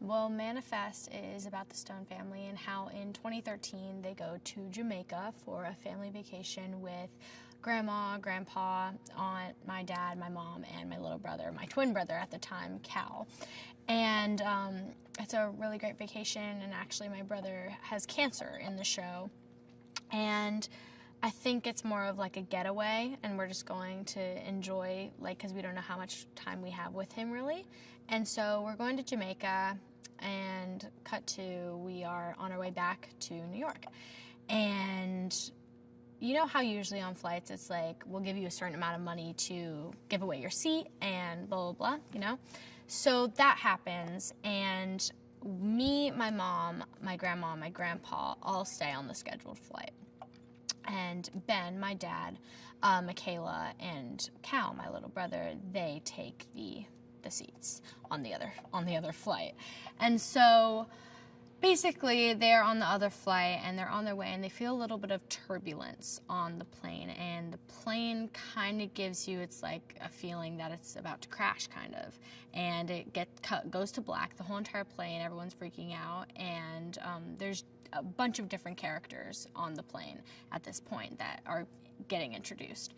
Well, Manifest is about the Stone family and how in 2013 they go to Jamaica for a family vacation with Grandma, Grandpa, Aunt, my dad, my mom, and my little brother, my twin brother at the time, Cal. And it's a really great vacation, and actually my brother has cancer in the show. And I think it's more of like a getaway, and we're just going to enjoy, like, because we don't know how much time we have with him, really. And so we're going to Jamaica, and cut to, we are on our way back to New York. And you know how usually on flights it's like, we'll give you a certain amount of money to give away your seat and blah, blah, blah, you know? So that happens, and me, my mom, my grandma, my grandpa all stay on the scheduled flight. And Ben, my dad, Michaela, and Cal, my little brother, they take the seats on the other flight. And so basically they're on the other flight and they're on their way, and they feel a little bit of turbulence on the plane, and the plane kind of gives you, it's like a feeling that it's about to crash, kind of, and it goes to black, the whole entire plane, everyone's freaking out, and there's a bunch of different characters on the plane at this point that are getting introduced,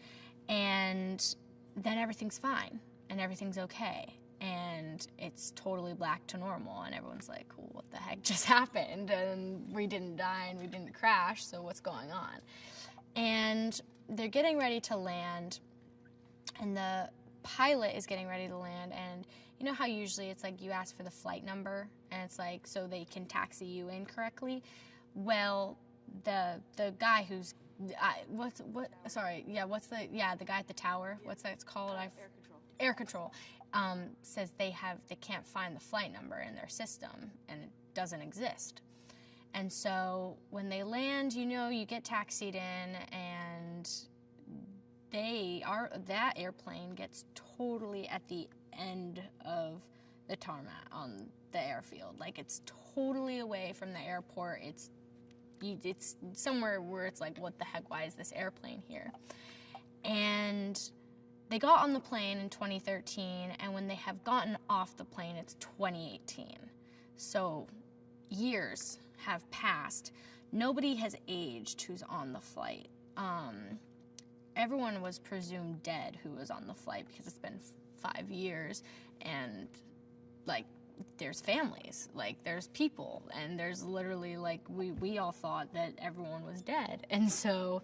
and then everything's fine and everything's okay, and it's totally black to normal, and everyone's like, cool, what the heck just happened? And we didn't die and we didn't crash, so what's going on? And they're getting ready to land, and the pilot is getting ready to land, and you know how usually it's like you ask for the flight number, and it's like so they can taxi you in correctly? Well, the guy who's the guy at the tower, what's that called? Air control. Says they can't find the flight number in their system, and it doesn't exist. And so when they land, you get taxied in, and that airplane gets totally at the end of the tarmac on the airfield. Like, it's totally away from the airport. It's somewhere where it's like, what the heck, why is this airplane here? And they got on the plane in 2013, and when they have gotten off the plane, it's 2018. So years have passed. Nobody has aged who's on the flight. Everyone was presumed dead who was on the flight because it's been 5 years, and, like, there's families, like, there's people, and there's literally, like, we all thought that everyone was dead. And so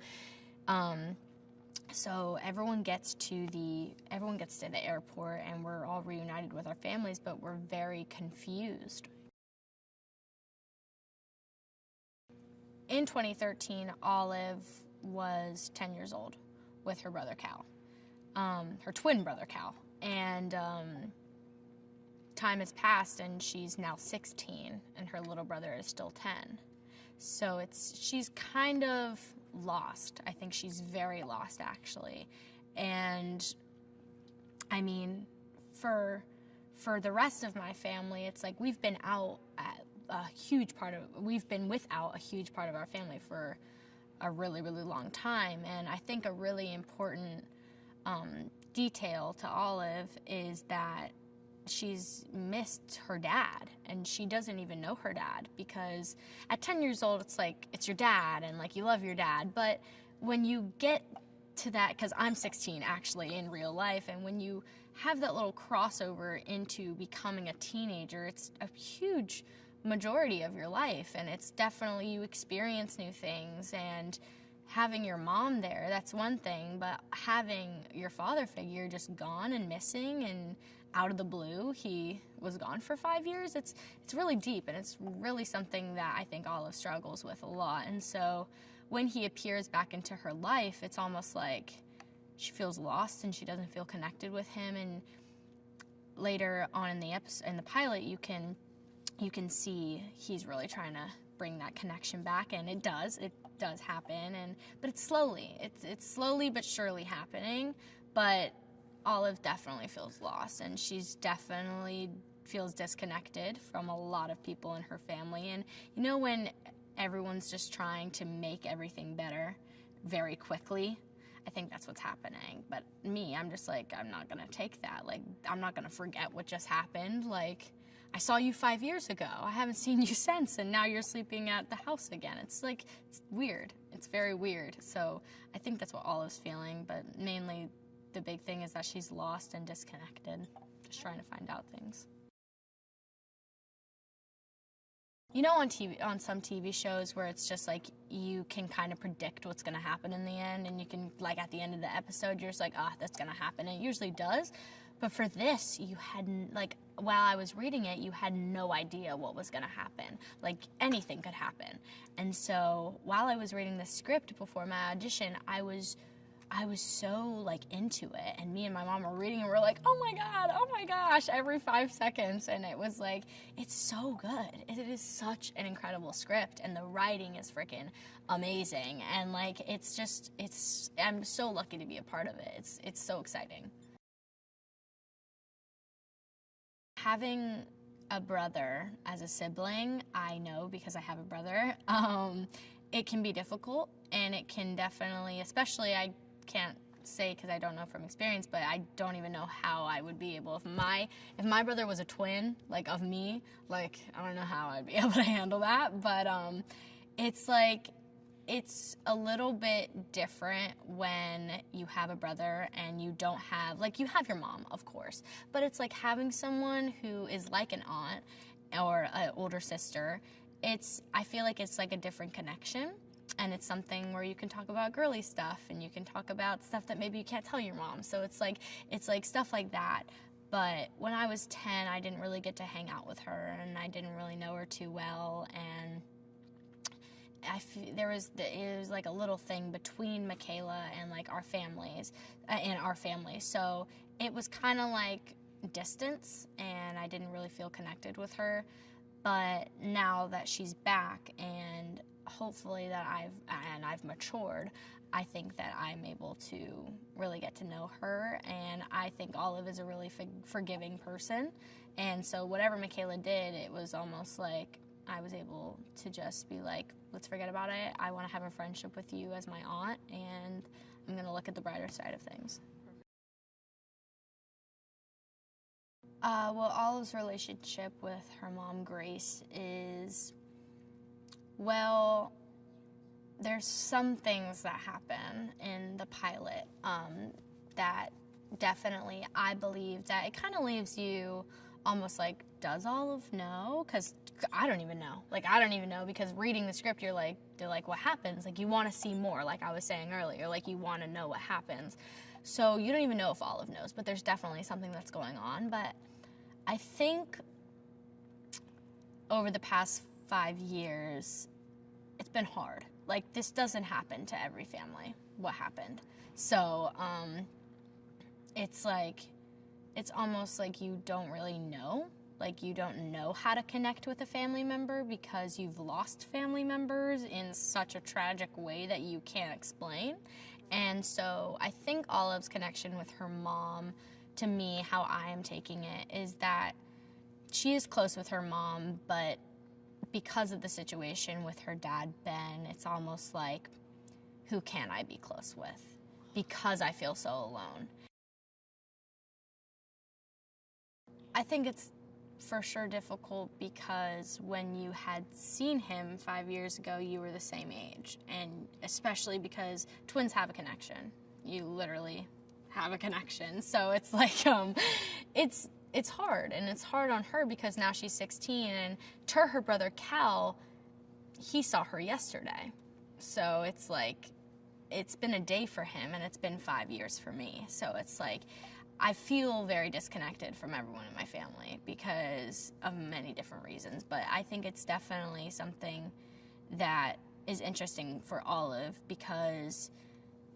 everyone gets to the airport, and we're all reunited with our families, but we're very confused. In 2013, Olive was 10 years old with her brother Cal, her twin brother Cal, and time has passed, and she's now 16, and her little brother is still 10. So she's kind of lost. I think she's very lost, actually. And I mean, for the rest of my family, it's like we've been without a huge part of our family for a really, really long time. And I think a really important detail to Olive is that she's missed her dad, and she doesn't even know her dad, because at 10 years old, it's like, it's your dad, and like, you love your dad. But when you get to that, because I'm 16 actually in real life, and when you have that little crossover into becoming a teenager, it's a huge majority of your life, and it's definitely, you experience new things, and having your mom there, that's one thing, but having your father figure just gone and missing, and out of the blue, he was gone for 5 years. It's really deep, and it's really something that I think Olive struggles with a lot. And so when he appears back into her life, it's almost like she feels lost and she doesn't feel connected with him. And later on in the pilot, you can see he's really trying to bring that connection back, and it does happen. But it's slowly but surely happening. But Olive definitely feels lost, and she's definitely feels disconnected from a lot of people in her family. And when everyone's just trying to make everything better very quickly, I think that's what's happening. But me, I'm just like, I'm not gonna take that. Like, I'm not gonna forget what just happened. Like, I saw you 5 years ago. I haven't seen you since, and now you're sleeping at the house again. It's like, it's weird. It's very weird. So I think that's what Olive's feeling, but mainly the big thing is that she's lost and disconnected, just trying to find out things. You know, on TV, on some TV shows where it's just like you can kind of predict what's going to happen in the end, and you can, like, at the end of the episode, you're just like, that's going to happen. And it usually does. But for this, you hadn't, like, while I was reading it, you had no idea what was going to happen. Like, anything could happen. And so while I was reading the script before my audition, I was so, like, into it, and me and my mom were reading, and we're like, oh my gosh, every 5 seconds, and it was like, it's so good. It is such an incredible script, and the writing is freaking amazing, and, like, I'm so lucky to be a part of it. It's so exciting. Having a brother as a sibling, I know because I have a brother, it can be difficult, and it can definitely, especially, I can't say because I don't know from experience, but I don't even know how I would be able, if my brother was a twin, like, of me, like, I don't know how I'd be able to handle that, but it's like, it's a little bit different when you have a brother and you don't have, like, you have your mom, of course, but it's like having someone who is like an aunt or an older sister. I feel like it's like a different connection, and it's something where you can talk about girly stuff, and you can talk about stuff that maybe you can't tell your mom, so it's like stuff like that. But when I was 10, I didn't really get to hang out with her, and I didn't really know her too well, and it was like a little thing between Michaela and, like, our families, and our family, so it was kind of like distance, and I didn't really feel connected with her. But now that she's back, and hopefully that I've matured, I think that I'm able to really get to know her, and I think Olive is a really forgiving person, and so whatever Michaela did, it was almost like I was able to just be like, let's forget about it. I want to have a friendship with you as my aunt, and I'm going to look at the brighter side of things. Well, Olive's relationship with her mom, Grace, is, well, there's some things that happen in the pilot that definitely, I believe that it kind of leaves you almost like, does Olive know? Because I don't even know. Like, I don't even know, because reading the script, they're like, what happens? Like, you want to see more, like I was saying earlier. Like, you want to know what happens. So you don't even know if Olive knows, but there's definitely something that's going on. But I think over the past 5 years, it's been hard. Like, this doesn't happen to every family, what happened. So it's like, it's almost like you don't really know. Like, you don't know how to connect with a family member because you've lost family members in such a tragic way that you can't explain. And so I think Olive's connection with her mom, to me, how I am taking it, is that she is close with her mom, but because of the situation with her dad, Ben, it's almost like, who can I be close with? Because I feel so alone. I think it's for sure difficult because when you had seen him 5 years ago, you were the same age. And especially because twins have a connection. You literally have a connection. So it's like, it's hard. And it's hard on her because now she's 16. And to her brother, Cal, he saw her yesterday. So it's like, it's been a day for him and it's been 5 years for me. So it's like, I feel very disconnected from everyone in my family because of many different reasons, but I think it's definitely something that is interesting for Olive because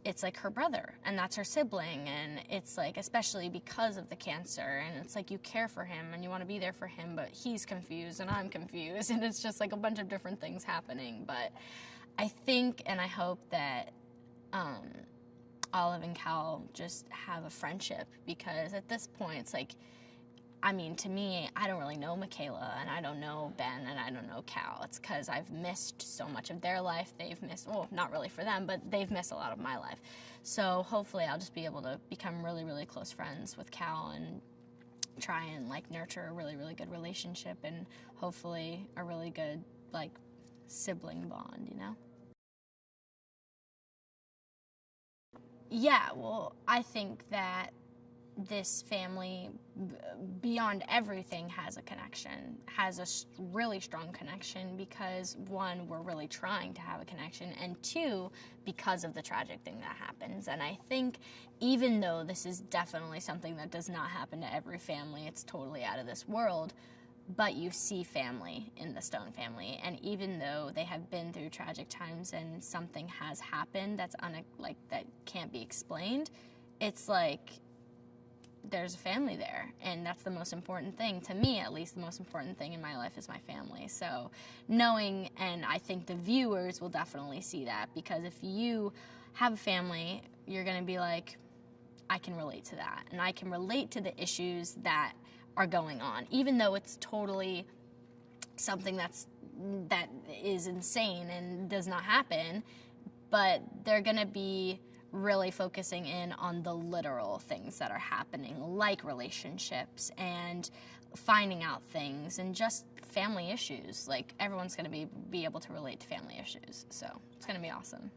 it's like her brother and that's her sibling, and it's like, especially because of the cancer, and it's like you care for him and you want to be there for him, but he's confused and I'm confused, and it's just like a bunch of different things happening. But I think and I hope that Olive and Cal just have a friendship, because at this point it's like, I mean, to me, I don't really know Michaela, and I don't know Ben, and I don't know Cal. It's because I've missed so much of their life. They've missed, well, not really for them, but they've missed a lot of my life. So hopefully I'll just be able to become really, really close friends with Cal and try and like nurture a really, really good relationship and hopefully a really good like sibling bond, you know? Yeah, well, I think that this family, beyond everything, has a connection, has a really strong connection because, one, we're really trying to have a connection, and two, because of the tragic thing that happens. And I think even though this is definitely something that does not happen to every family, it's totally out of this world, but you see family in the Stone family, and even though they have been through tragic times and something has happened that's that can't be explained, it's like there's a family there, and that's the most important thing to me. At least the most important thing in my life is my family. So knowing, and I think the viewers will definitely see that, because if you have a family, you're going to be like, I can relate to that, and I can relate to the issues that are going on, even though it's totally something that is insane and does not happen, but they're going to be really focusing in on the literal things that are happening, like relationships and finding out things and just family issues. Like, everyone's going to be able to relate to family issues, so it's going to be awesome.